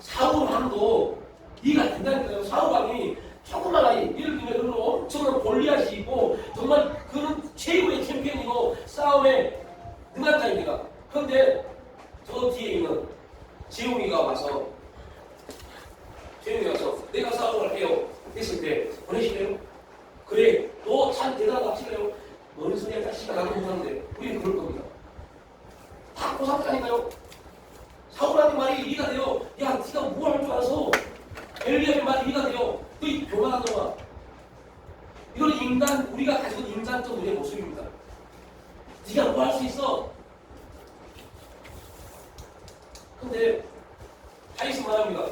사울 왕도 이해가 된다니까요. 사울 왕이 조그만 아이, 예를 들면 엄청난 골리앗이 있고 정말 그는 최고의 챔피언이고 싸움에 능한 자입니다. 그런데 저 뒤에 있는 재용이가 와서 내가 싸움을 할게요 했을 때 보내시래요? 그래 너 참 대단하다 하시래요? 뭔 소리야 자식아 나도 못하는데 우리는 그럴 겁니다. 다 고상하니까요. 사울하는 말이 이해가 돼요. 야 네가 뭘 할 줄 알아서 엘리야의 말이 이해가 돼요. 이 교만한 놈아. 이건 우리가 가지고 있는 인간적 우리의 모습입니다. 네가 뭐 할 수 있어? 근데 다윗은 말합니다.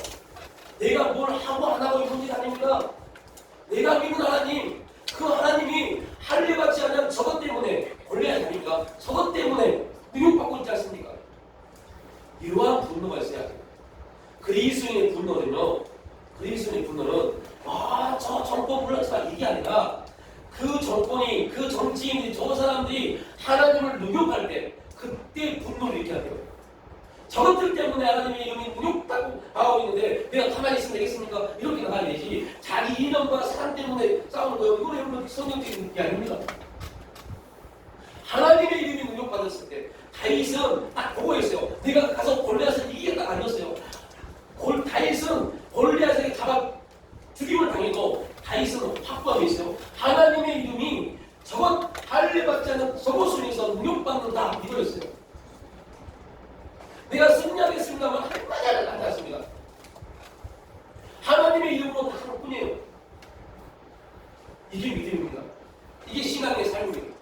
내가 뭘 하고 안 하고 이런 게 아닙니다. 내가 믿는 하나님, 그 하나님이 할례 받지 않는 저것 때문에 골리앗이 아닙니까? 저것 때문에 능욕받고 있지 않습니까? 이러한 분노가 있어야 돼요. 그리스도인의 분노는요. 그리스도인의 분노는 저 정권 불렀지마 이게 아니라 그 정권이 그 정치인들이 저 사람들이 하나님을 능욕할 때 그때 분노를 일으켜야 돼요. 저것들 때문에 하나님의 이름이 능욕하고 하고 있는데 내가 가만히 있으면 되겠습니까? 이렇게 나가야 되지. 자기 이념과 사람 때문에 싸우는 거예요. 이거 여러분 성경적인 게 아닙니다. 하나님의 이름이 능욕받았을 때 다윗은 딱 보고 있어요. 내가 가서 골리앗을 이기겠다 아니었어요. 다윗은 골리앗에게 잡아 죽임을 당해도 다윗은 확보함이 있어요. 하나님의 이름이 저것 할례 받지 않는 저것을 위해서 능욕받는다 믿어였어요. 내가 승리하겠습니다만 한마디 하지 않습니다. 하나님의 이름으로 다 하는 뿐이에요. 이게 믿음입니다. 이게 신앙의 삶입니다.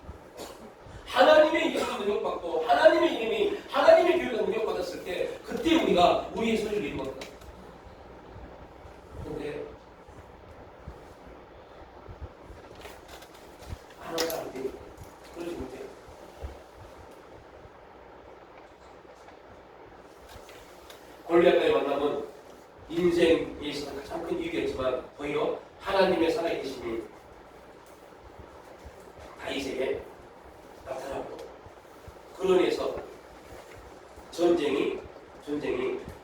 하나님의 이름으로 능력받고 하나님의 이름이 하나님의 교회가 능력받았을 때 그때 우리가 우리의 소리를 이룬 겁니다. 그런데 많은 사람들이 그러지 못해요. 골리앗과의 만남은 인생에 있어서 가장 큰 이유겠지만 오히려 하나님의 살아계심이 다윗에게 나타나고 그로 인해서 전쟁이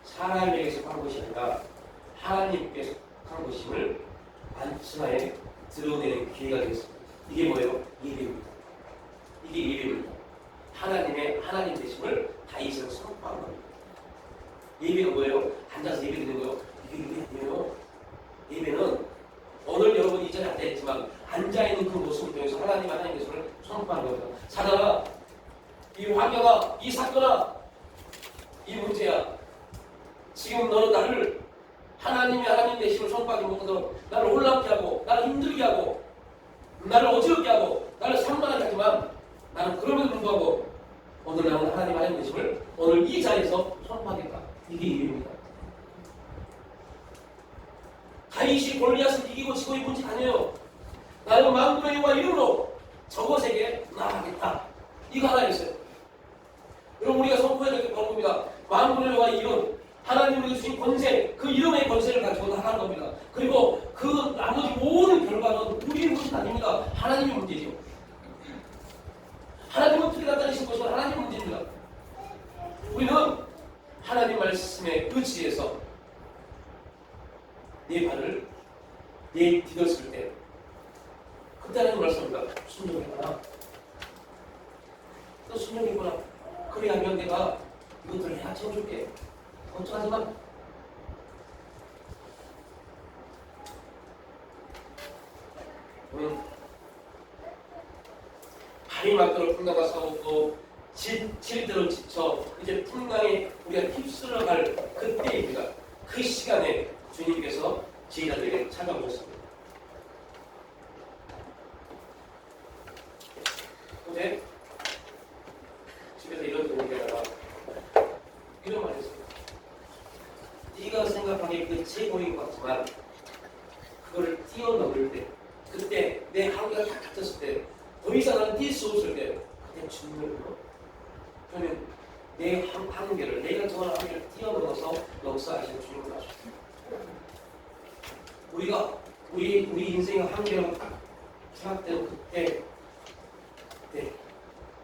사람에게서 한 것이 아니라 하나님께서 한 것임을 만천하에 드러내는 기회가 되겠습니다. 이게 뭐예요? 예배입니다. 이게 예배입니다. 하나님 되심을 다윗은 선포한 겁니다. 예배가 뭐예요? 앉아서 예배 드리는 거예요. 이게 예배 아니에요. 예배는 오늘 여러분이 이 자리에 앉아있지만 앉아있는 그 모습을 통해서 하나님의 계시를 선포하는 겁니다. 사다가 이 환경아, 이 사건아, 이 문제야. 지금 너는 나를 하나님 되심을 손바닥에 못하도록 나를 혼란케 하고 나를 힘들게 하고 나를 어지럽게 하고 나를 산만하게 하지만 나는 그럼에도 불구하고 오늘 나는 하나님 되심을 오늘 이 자리에서 선포하겠다. 이게 이유입니다. 다윗이 골리앗을 이기고 지고 있는 문제 아니에요. 나는 만군의 여호와 이름으로 저것에게 나아가겠다. 이거 하나였어요. 여러분 우리가 선포해야 될 게 바로 겁니다. 만군의 여호와 이름, 하나님이 주신 권세, 그 이름의 권세를 가지고 나가는 겁니다. 그리고 그 나머지 모든 결과는 우리의 문제는 아닙니다. 하나님의 문제죠. 하나님은 어떻게 나타내신 것은 하나님의 문제입니다. 우리는 하나님 말씀에 의지해서 내 발을 내 디뎠을 때 그때 하나님 말씀합니다. 순종해봐라. 또 순종해봐라. 그래야면 내가 이것들을 다 채워줄게. 걱정하지만 발이 맞도록 풍랑과 싸우고 질대로 지쳐 이제 풍랑에 우리가 휩쓸어 갈 그때입니다. 그 시간에 주님께서 제자들에게 찾아오셨습니다. 어제 집에서 이런 분위기다가 이런 말 했어요. 네가 생각하기에 그게 최고인 것 같지만 그거를 뛰어넘을 때 그때 내 한계가 다 갇혔을 때 더 이상 나는 뛸 수 없을 때 그때 주님을 불러. 그러면 내 한계를 내가 정한 한계를 뛰어넘어서 역사하시는 주님을 아십니다. 우리가 우리 인생의 한계가 딱 생각되는 그때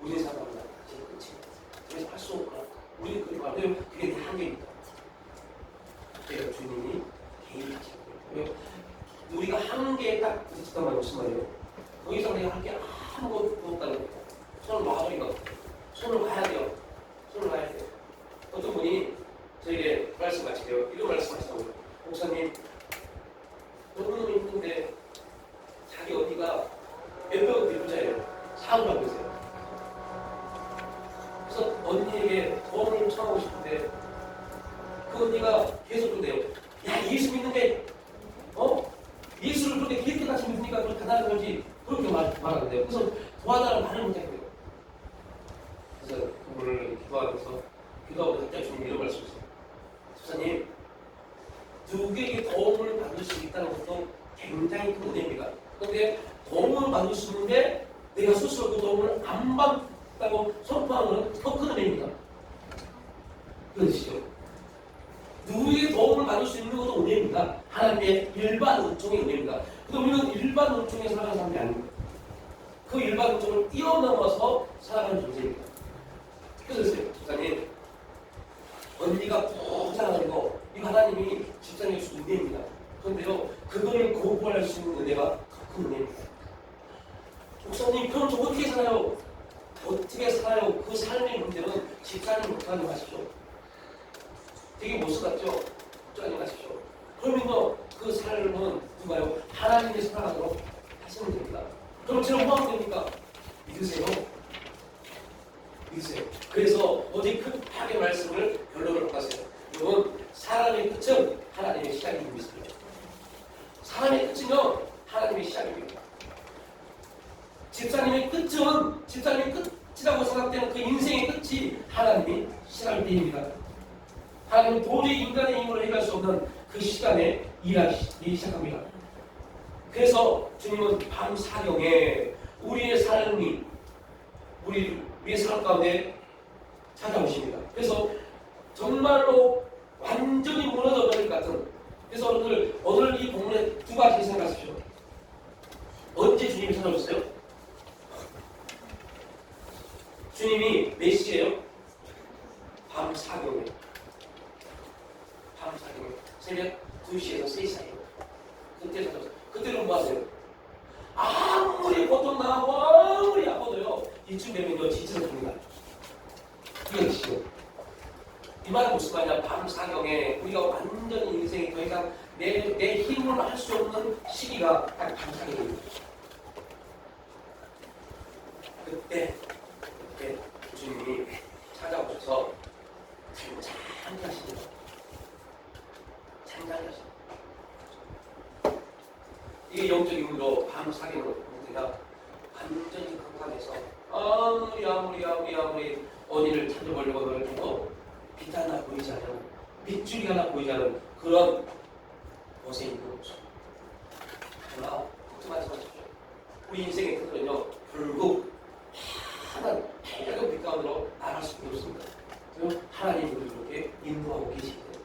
우리 생각합니다. 지금 끝입니다. 그래서 할 수 없구나. 우리는 그렇게 말해요. 그게 내 한계입니다. 그때가 주님이 개입하시는 거예요. 우리가 한계에 딱 부딪혔단 무슨 말이에요? 더 이상 내가 할 게 아무것도 없다는 거예요. 손을 놔버린 거. 손을 봐야 돼요. 손을 봐야 돼요. 어떤 분이 저에게 말씀하시대요. 이런 말씀하시더라고요. 목사님, 너무너무 힘든데 자기 어디가 몇백억 대부자예요. 사업을 하고 있어요. 그래서 언니에게 도움을 청하고 싶은데 그 언니가 계속 그런데요. 야, 예수 믿는데 예수를 그렇게 기획같이 믿으니까 그렇게 가다는 거지. 그렇게 말하는데요. 그래서 도와달라고 말을 못했고요. 그래서 그분을 기도하면서 갑자기 주님 이런 말씀이세요. 집사님, 누구에게 도움을 받을 수 있다는 것도 굉장히 큰 은혜입니다. 그런데 도움을 받을 수 있는데 내가 스스로 그 도움을 안 받다고 선포하는 것은 더 큰 은혜입니다. 그러시죠? 누구에게 도움을 받을 수 있는 것도 은혜입니다. 하나님의 일반 은총의 은혜입니다. 근데 우리는 일반 은총에 살아가는 사람이 아닙니다. 그 일반 은총을 뛰어넘어서 살아가는 존재입니다. 그래서 집사님, 언니가 부자라고 이거 하나님이 집사님의 주 은혜입니다. 그런데요, 그거를 거부할 수 있는 은혜가 더 큰 은혜입니다. 목사님, 그럼 저 어떻게 살아요? 어떻게 살아요? 그 삶의 문제는 집사님 걱정하지 마십시오. 되게 못쓰 같죠? 걱정하지 마십시오. 그러면 그 삶은 누가요? 하나님이 살아가도록 하시면 됩니다. 그럼 제가 뭐 하면 됩니까? 믿으세요. 믿으세요. 그래서 어제 급하게 말씀을 결론을 바꿨어요. 여러분, 사람의 끝은 하나님의 시작인 믿습니다. 사람의 끝은요, 하나님의 시작입니다. 집사님의 끝은 집사님의 끝이라고 생각되는 그 인생의 끝이 하나님이 시작일 때입니다. 하나님은 도저히 인간의 힘으로 해결할 수 없는 그 시간에 일하기 시작합니다. 그래서 주님은 밤 사경에 우리의 삶이 우리의 삶 가운데 찾아오십니다. 그래서 정말로 완전히 무너져 버릴 것 같은. 그래서 오늘 이 본문에 두 가지 생각하십시오. 언제 주님이 찾아오셨어요? 주님이 몇 시에요? 밤 사경에. 밤 사경에. 새벽 2시에서 3시 사이에. 그때 찾아오셨어요. 그때는 뭐 하세요? 아무리 고통나고 아무리 아파도요, 이쯤 되면요, 지쳐서 죽는다. 이게 아시죠? 이 말은 무슨 말이냐? 밤 사경에 우리가 완전히 인생이 더 이상 내 힘으로 할 수 없는 시기가 딱 밤 사경입니다. 그때 주님이 아무리 어디를 찾아보려고 노력해도 빛 하나 보이지 않는, 밑줄이 하나 보이지 않는 그런 곳에 있는 거죠. 그러나 걱정하지 마십시오. 우리 인생의 터전은요, 결국 하나는 밝은 빛 가운데로 나갈 수밖에 없습니다. 하나님이 우리를 그렇게 인도하고 계시기 때문에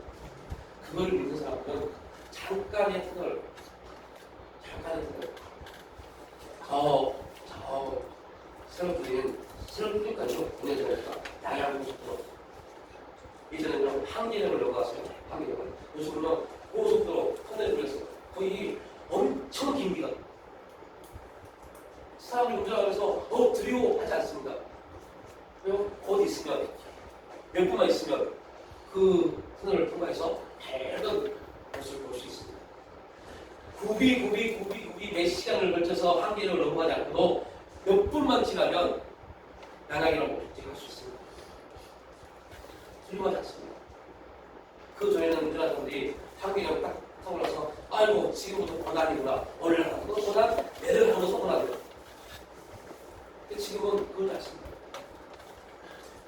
그걸 믿는 사람은 잠깐의 터널 저 새로 뚫리까지요. 보내줘야겠다. 나가고 싶도록 이제는요 한계령을 넘어갔어요. 한계령을 요즘은요 고속도로 터널을 돌렸어요. 거의 엄청 깁니다. 사람이 운전하면서 두려워하지 않습니다. 왜요? 곧 있으면 몇 분만 있으면 그 터널을 통과해서 밝은 곳을 볼 수 있습니다. 굽이 몇 시간을 걸쳐서 한계를 넘어가지 않고도 몇 분만 지나면 나가기로 목적할 수 있습니다. 두려워하지 않습니다. 그 전에는 운전하는 사람들이 한계를 딱 타고 나서 아이고 지금부터 고난이구나. 올라가도 고난, 내려가면서 고난이구나. 근데 지금은 그러지 않습니다.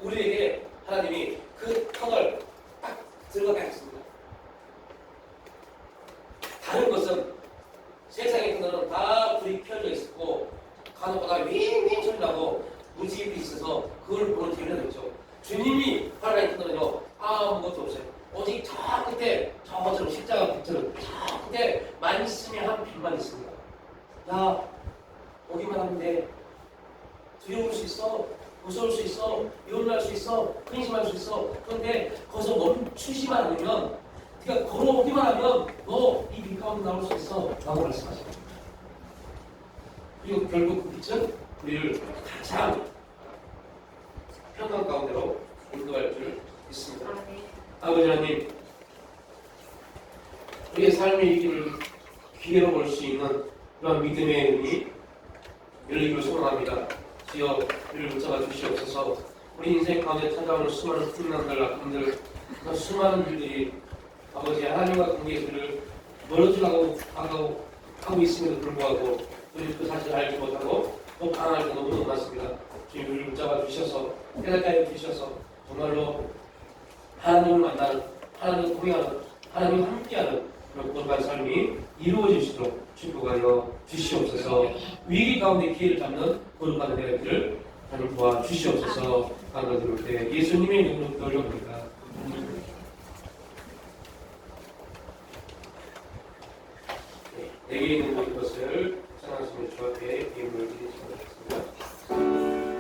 우리에게 하나님이 그 터널 딱 들어가게 하셨습니다. 다른 것은 세상의 터널은 다 불이 켜져 있었고 간혹가다 윙윙 소리 나고 무지개빛이 있어서 그걸 보는 재미가 있죠. 주님이 하나님의 터널은요 아무것도 없어요. 오직 저 끝에 저처럼 십자가 빛처럼 저 끝에 만심의 빛만 있습니다. 야 오기만 하면 돼. 두려울 수 있어. 무서울 수 있어. 위험할 수 있어. 근심할 수 있어. 그런데 거기서 멈추지만 않으면 네가 걸어오기만 하면 너 이 빛 가운데 나올 수 있어 라고 말씀하십니다. 그리고 결국 그 빛은 우리를 가장 평강 가운데로 인도할 줄 믿습니다. 아버지 하나님, 우리의 삶의 이길을 기회로 볼 수 있는 그런 믿음의 눈이 열리기를 소망합니다. 주여 우리를 붙잡아 주시옵소서. 우리 인생 가운데 찾아오는 수많은 풍랑들, 아픔들, 그 수많은 일들이 아버지 하나님과 관계를 멀어지려고 하고 있음에도 불구하고 우리 그 사실을 알지 못하고 또 방황할 때 너무 많습니다. 주님 우리를 붙잡아 주셔서 깨닫게 하여 주셔서 정말로 하나님을 만나는, 하나님을 동행하는, 하나님과 함께하는 그런 거룩한 삶이 이루어지시도록 축복하여 주시옵소서. 위기 가운데 기회를 잡는 거룩한 은혜가 있기를 하나님 도와주시옵소서. 감사드릴 때 예수님의 이름으로 기도합니다. 내게 있는 모든 것을 찬양하시며 주 앞에 예물을 드리시기 바랍니다.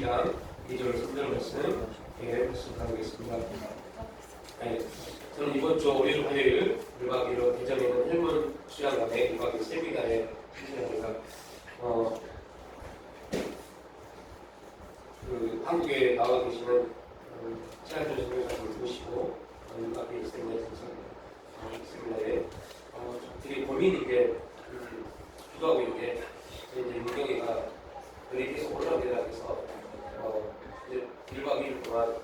12장 2절 3절 말씀 말씀하겠습니다. 네, 저는 이번 주 월요일 화요일 1박 2일로 대전에 있는 헬문 수양관에 1박 2일 세미나에 참석합니다. 한국에 나와 계시는 최하준 선생님을 모시고 1박 2일 세미나에 되게 고민이 게 기도하고 있는 게 이제 문경이가 여기 계속 올라오게 해서 이제 1박 2일 동안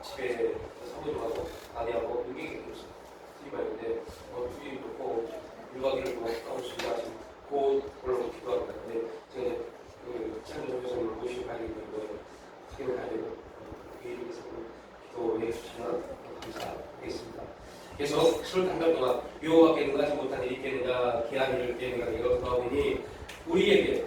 집에 사모님하고 아내하고 문경이 있어요. 트리마인데 주위 놓고 1박 2일 동안 가고 싶다 지금 곧 올라오고 기도합니다. 근데 제가 최하준 선생님을 모시고 가야 되기 때문에 확인을 가야 되고 이렇게 해서 기도해 주시면 감사하겠습니다. 계속 21달 동안 여호와께 응하지 못한 일이 있겠느냐 기한이를 깨내가 되어 돌아오니 우리에게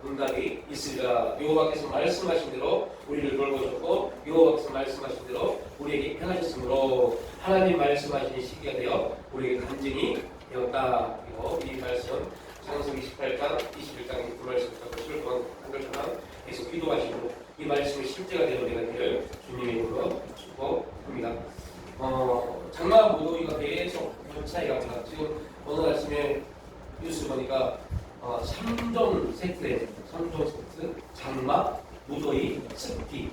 응답이 있으리라. 여호와께서 말씀하신 대로 우리를 돌보셨고 여호와께서 말씀하신 대로 우리에게 행하셨으므로 하나님 말씀하신 시기가 되어 우리에게 간증이 되었다. 그리고 이 말씀 창세기 28장 21장 그 말씀부터 것을 동안 한 글자만 계속 기도하시고 이 말씀이 실제가 되는 내가 되를 주님의 이름으로 축복합니다. 장마 무더위가 계속 차이가 납니다. 지금 오늘 아침에 뉴스 보니까 3종 세트에 3종 세트 장마, 무더위, 습기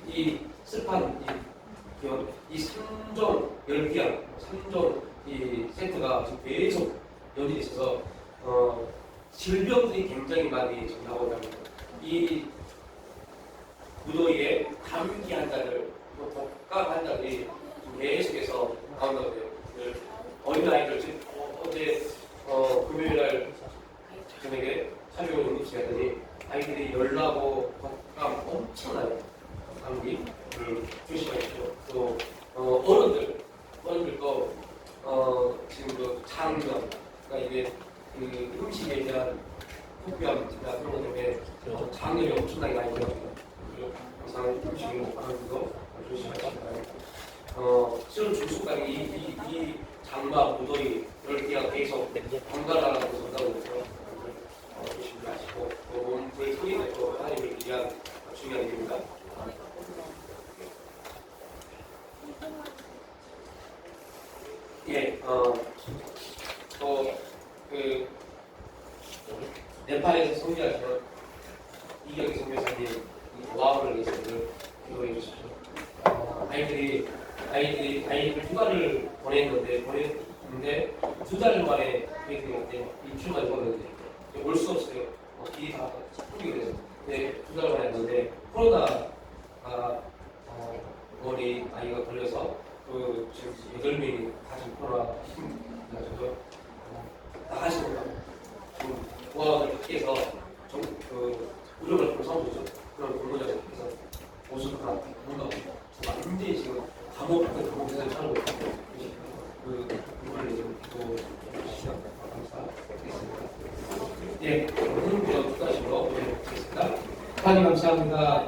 이 습한 이 기온 이 3종 열기약 3종 이 세트가 지금 계속 연일이 있어서 질병들이 굉장히 많이 지금 나오고 있습니다. 이 무더위에 감기 환자들, 독감 환자들이 계속해서 나온다고 해요. 어린아이들 지금 어제 금요일날 저녁에 사주원 응급실 갔더니 아이들이 열나고 독감 엄청나요. 감기를 조심하십시오. 또 어른들도 지금 장염, 그러니까 이게 음식에 대한 폭염 그런 것 때문에 장염이 엄청나게 많이 들어갑니다. 항상 음식을 먹는 것도 조심하시기 바랍니다. 실은 중순까지 이 장마, 무더위, 열기가 계속 번갈아가고 있다고 해서 조심히 하시고 또 몸을 속이는 또 하나님을 위한 중요한 일입니다. 예, 네팔에서 성지하시는 이경희 선교사님 와우를 위해서 기도해 주십시오. 아이들 휴가를 보냈는데 2달 만에 계획했는데 일주일만 보냈는데 올 수 없어요. 길이 다 풀리게 돼서. 근데 2달 만에 했는데 코로나가 머리 아이가 걸려서 지금 8명이 다 지금 코로나 힘들어서 나가시는 거예요. 지금 보안을 피해서 의료를 보상주죠. 그런 공무원에서 모습을 하나 본다고 완전히 지금 감옥에서 살고 있고 그분을 좀 시작 감사드리겠습니다. 예, 오늘 끝까지로 보내드리겠습니다. 하나님 감사합니다.